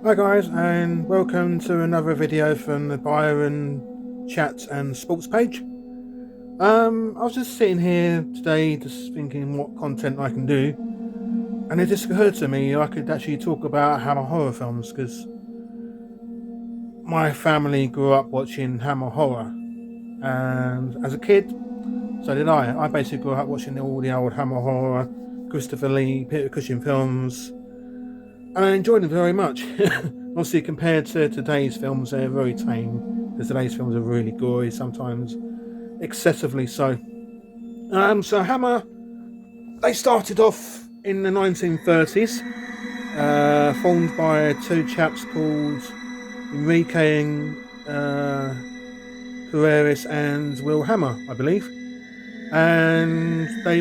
Hi guys, and welcome to another video from the Byron Chat and Sports page. I was just sitting here today just thinking what content I can do, and it just occurred to me I could actually talk about Hammer horror films because my family grew up watching Hammer horror, and as a kid, so did I. I basically grew up watching all the old Hammer horror, Christopher Lee, Peter Cushing films, and I enjoyed them very much. Obviously, compared to today's films, they're very tame because today's films are really gory, sometimes excessively so. So Hammer, they started off in the 1930s, formed by two chaps called Enrique Carreras and Will Hammer, I believe. And they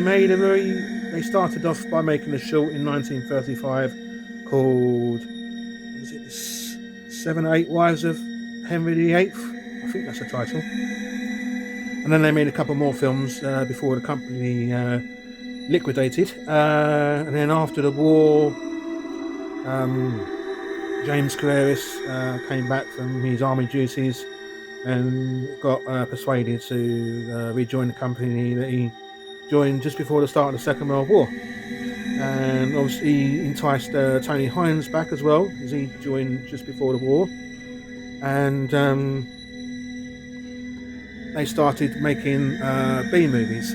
started off by making a short in 1935 called, was it Seven or Eight Wives of Henry VIII? I think that's the title. And then they made a couple more films before the company liquidated. And then after the war, um, James Carreras came back from his army duties and got persuaded to rejoin the company that he joined just before the start of the Second World War. And obviously enticed Tony Hines back as well, as he joined just before the war. And they started making B movies.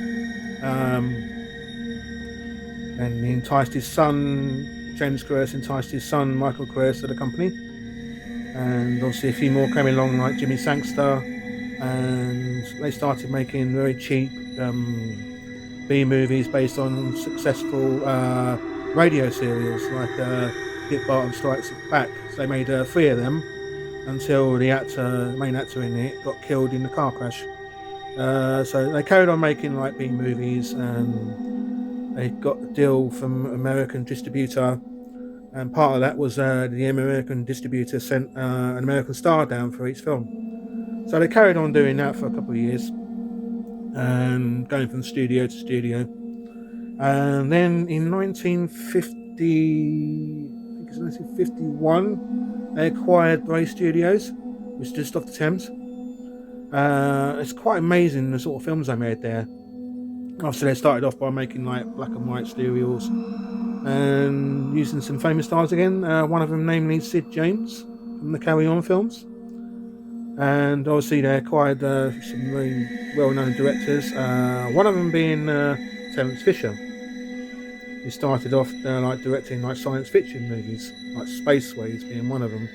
And he enticed his son, James Carreras enticed his son, Michael Carreras, to the company. And obviously a few more came along, like Jimmy Sangster. And they started making very cheap B movies based on successful radio serials, like Dick Barton Strikes Back. So they made three of them until the main actor in it, got killed in the car crash. So they carried on making like B movies, and they got a deal from American distributor, and part of that was the American distributor sent an American star down for each film. So they carried on doing that for a couple of years, and going from studio to studio. And then in 1950, I think it's 1951, they acquired Bray Studios, which is just off the Thames. It's quite amazing the sort of films they made there. Obviously, they started off by making like black and white serials and using some famous stars again. One of them, namely Sid James from the Carry On films. And obviously, they acquired some very well-known directors. One of them being Terence Fisher, who started off like directing like science fiction movies, like Spaceways being one of them.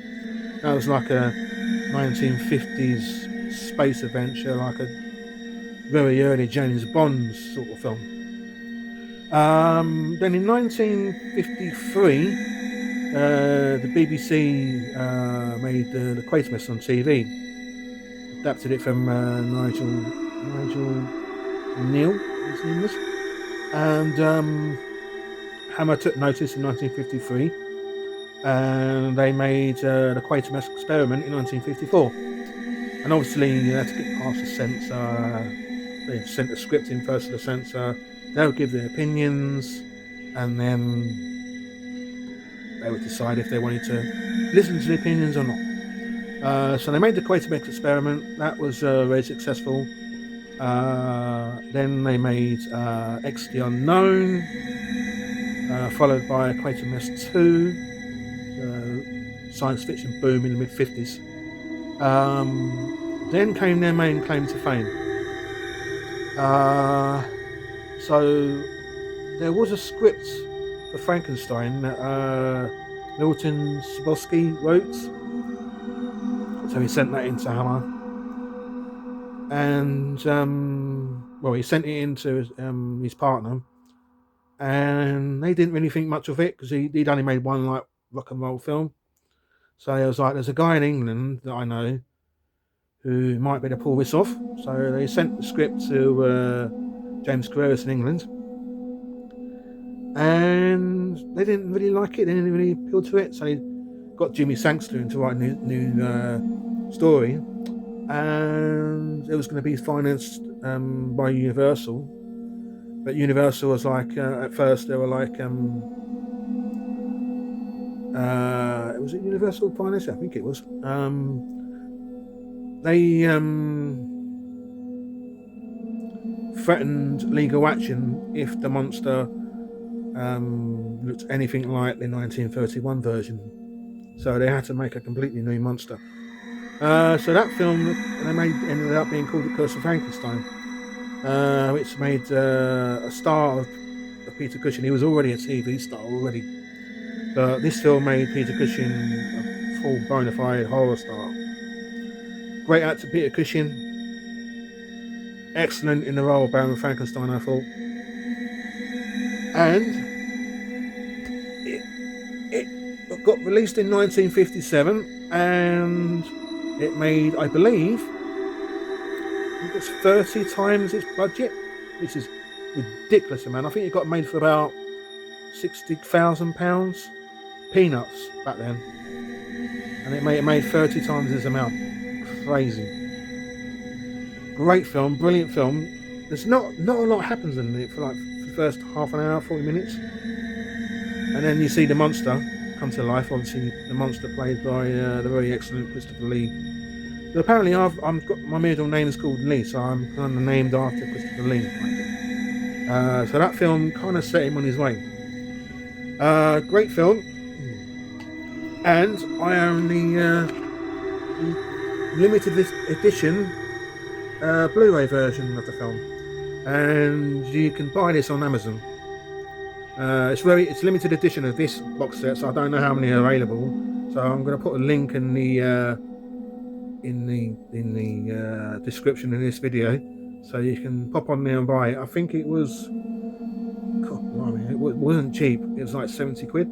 That was like a 1950s space adventure, like a very early James Bond sort of film. Then in 1953, the BBC made the Quatermass on TV, adapted it from Nigel Neal, his name was, and Hammer took notice in 1953, and they made the Quatermass Experiment in 1954. And obviously, you had to get past the censor. They sent the script in first to the censor. They'll give their opinions, and then they would decide if they wanted to listen to the opinions or not. So they made the Quatermass Experiment. That was very successful. Then they made X the Unknown, followed by Quatermass 2, science fiction boom in the mid 50s. Then came their main claim to fame. So there was a script for Frankenstein that Milton Subotsky wrote. So he sent that into Hammer. And, he sent it into his partner. And they didn't really think much of it because he'd only made one like rock and roll film. So I was like, there's a guy in England that I know who might be able to pull this off. So they sent the script to James Carreras in England, and they didn't really like it. They didn't really appeal to it. So they got Jimmy Sangster in to write a new story, and it was going to be financed by Universal. But Universal was like, at first they were like, it was at Universal Pioneer, I think it was. They threatened legal action if the monster looked anything like the 1931 version. So they had to make a completely new monster. So that film ended up being called The Curse of Frankenstein, which made a star of Peter Cushing. He was already a TV star already, but this film made Peter Cushing a full bona fide horror star. Great actor Peter Cushing, excellent in the role of Baron Frankenstein, I thought. And it got released in 1957, and it made, I believe, it's 30 times its budget, which is ridiculous amount. I think it got made for about £60,000, peanuts back then, and it made 30 times this amount. Crazy. Great film, brilliant film. There's not a lot happens in it for the first half an hour, 40 minutes, and then you see the monster come to life. Obviously, the monster played by the very excellent Christopher Lee. But apparently, I've got my middle name is called Lee, so I'm kind of named after Christopher Lee. So that film kind of set him on his way. Great film, and I own the limited edition Blu-ray version of the film, and you can buy this on Amazon. It's limited edition of this box set, so I don't know how many are available. So I'm going to put a link in the description in this video, so you can pop on there and buy it. I think it was, it wasn't cheap. It was like 70 quid,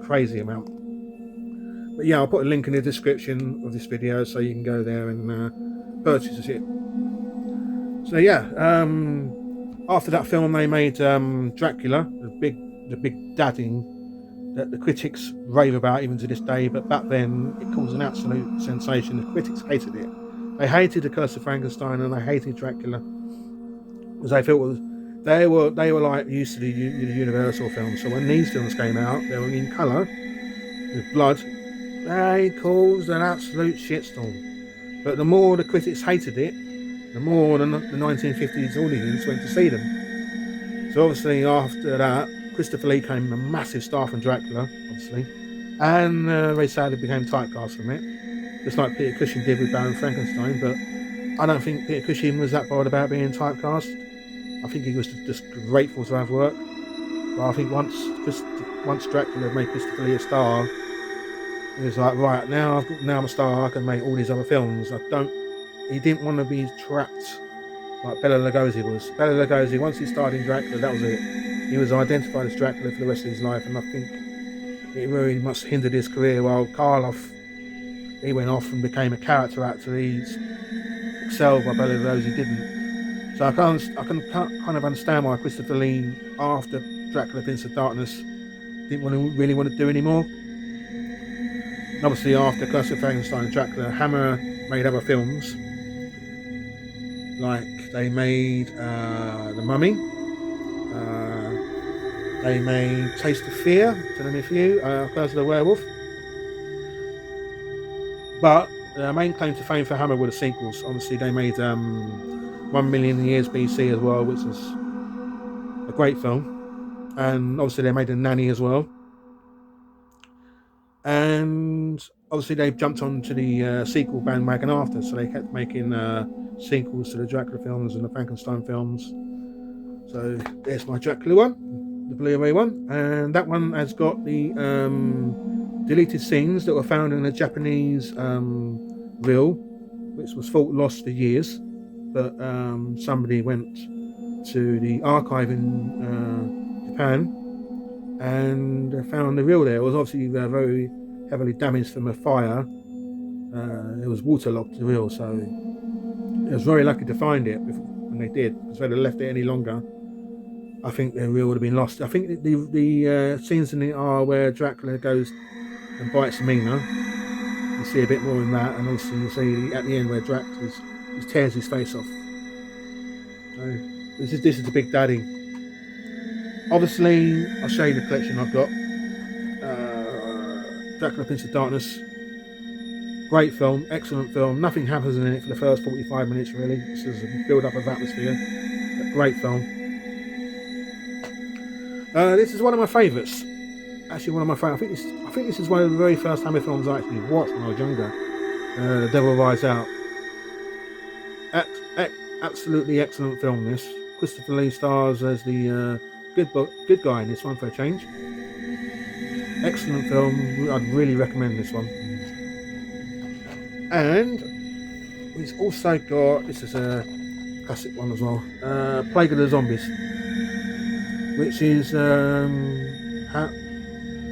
crazy amount. But yeah, I'll put a link in the description of this video, so you can go there and purchase it. So yeah, after that film, they made Dracula, the big dadding that the critics rave about even to this day. But back then, it caused an absolute sensation. The critics hated it. They hated The Curse of Frankenstein, and they hated Dracula, because they felt they were like used to the Universal films. So when these films came out, they were in colour with blood. They caused an absolute shitstorm. But the more the critics hated it, the more the 1950s audience went to see them. So obviously after that, Christopher Lee came a massive star from Dracula, obviously, and they sadly became typecast from it, just like Peter Cushing did with Baron Frankenstein. But I don't think Peter Cushing was that bothered about being typecast. I think he was just grateful to have work. But I think once Dracula made Christopher Lee a star, he was like, right, now I'm a star, I can make all these other films. He didn't want to be trapped like Bela Lugosi was. Bela Lugosi, once he started in Dracula, that was it. He was identified as Dracula for the rest of his life, and I think it really must have hindered his career. While Karloff, he went off and became a character actor. He's excelled while Bela Lugosi didn't. So I can kind of understand why Christopher Lee, after Dracula Prince of Darkness, didn't really want to do anymore. And obviously after Curse of Frankenstein and Dracula, Hammer made other films. Like they made The Mummy, they made Taste of Fear, to name a few, Curse of the Werewolf. But the main claim to fame for Hammer were the sequels. Obviously they made 1 Million Years BC as well, which was a great film. And obviously they made The Nanny as well. And obviously they jumped onto the sequel bandwagon after, so they kept making sequels to the Dracula films and the Frankenstein films. So there's my Dracula one, the Blu-ray one, and that one has got the deleted scenes that were found in a Japanese reel, which was thought lost for years, but somebody went to the archive in Japan and found the reel there. It was obviously very heavily damaged from a fire. It was waterlogged, the reel, so it was very lucky to find it when they did, because if they'd have left it any longer, I think the reel would have been lost. I think the scenes in it are where Dracula goes and bites Mina. You see a bit more in that, and also you see at the end where Dracula tears his face off. So this is the big daddy. Obviously, I'll show you the collection I've got. Dracula Prince of Darkness. Great film, excellent film. Nothing happens in it for the first 45 minutes, really. This is a build-up of atmosphere. A great film. This is one of my favourites. Actually, one of my favourites. I think this is one of the very first Hammer films I actually watched when I was younger. The Devil Rides Out. Absolutely excellent film. This Christopher Lee stars as the good guy in this one for a change. Excellent film. I'd really recommend this one. And we've also got, this is a classic one as well, Plague of the Zombies, which is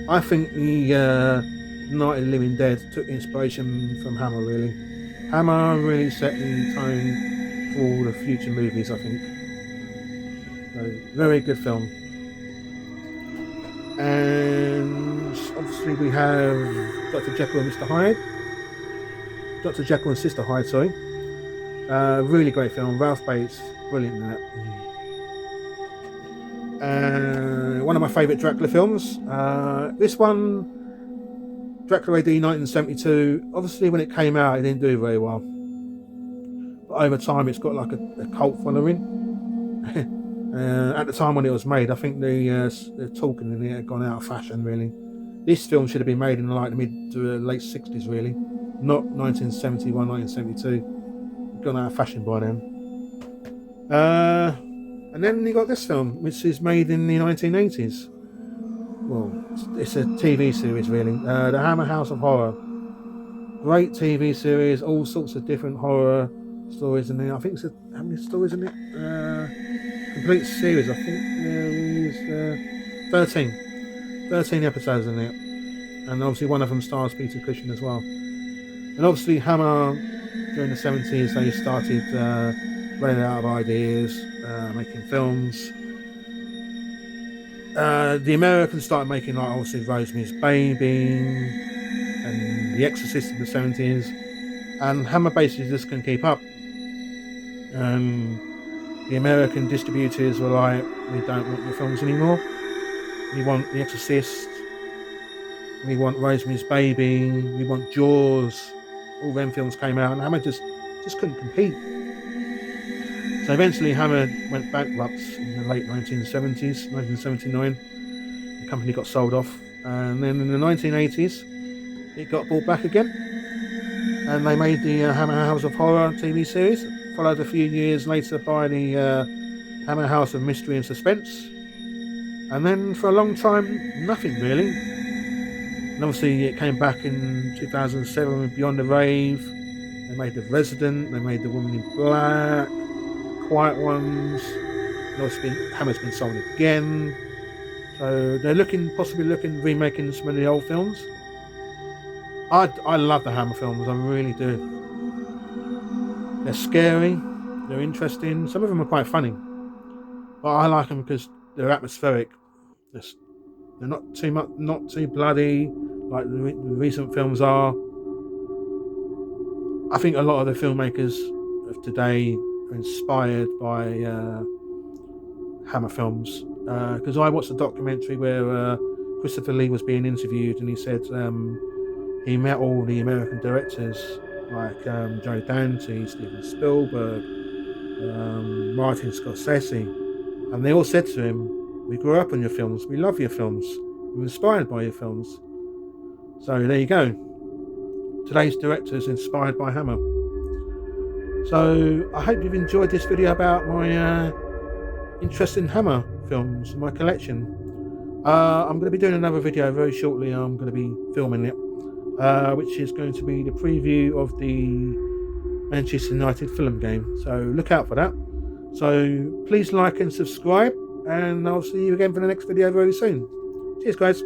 I think the Night of the Living Dead took inspiration from Hammer, really. Hammer really set the tone for all the future movies, I think. So, very good film. And obviously we have Dr. Jekyll and Mr. Hyde. Dr. Jekyll and Sister Hyde, sorry. Really great film. Ralph Bates, brilliant in that. One of my favourite Dracula films. This one, Dracula AD 1972. Obviously, when it came out, it didn't do very well. But over time, it's got like a cult following. At the time when it was made, I think the talking in it had gone out of fashion, really. This film should have been made in like the mid to late 60s, really. Not 1971, 1972. Gone out of fashion by then. And then you got this film, which is made in the 1980s. Well, it's a TV series, really. The Hammer House of Horror. Great TV series, all sorts of different horror stories in there. I think how many stories in it? Complete series, I think there is 13 episodes in it. And obviously one of them stars Peter Cushing as well. And obviously Hammer, during the 70s, they started running out of ideas, making films. The Americans started making, like, obviously Rosemary's Baby and The Exorcist in the 70s, and Hammer basically just couldn't keep up. And the American distributors were like, we don't want your films anymore. We want The Exorcist, we want Rosemary's Baby, we want Jaws. All them films came out, and Hammer just couldn't compete. So eventually Hammer went bankrupt in the late 1970s, 1979. The company got sold off, and then in the 1980s it got bought back again, and they made the Hammer House of Horror TV series, followed a few years later by the Hammer House of Mystery and Suspense, and then for a long time nothing really. And obviously it came back in 2007 with Beyond the Rave. They made The Resident, they made The Woman in Black, Quiet Ones, and obviously Hammer's been sold again. So they're possibly looking remaking some of the old films. I love the Hammer films, I really do. They're scary, they're interesting, some of them are quite funny. But I like them because they're atmospheric. They're not too bloody like the recent films are. I think a lot of the filmmakers of today are inspired by Hammer films. Because I watched a documentary where Christopher Lee was being interviewed, and he said he met all the American directors like Joe Dante, Steven Spielberg, Martin Scorsese, and they all said to him, we grew up on your films, we love your films, we're inspired by your films. So there you go. Today's directors inspired by Hammer. So I hope you've enjoyed this video about my interest in Hammer films, my collection. I'm going to be doing another video very shortly. I'm going to be filming it, which is going to be the preview of the Manchester United film game. So look out for that. So please like and subscribe, and I'll see you again for the next video very soon. Cheers guys.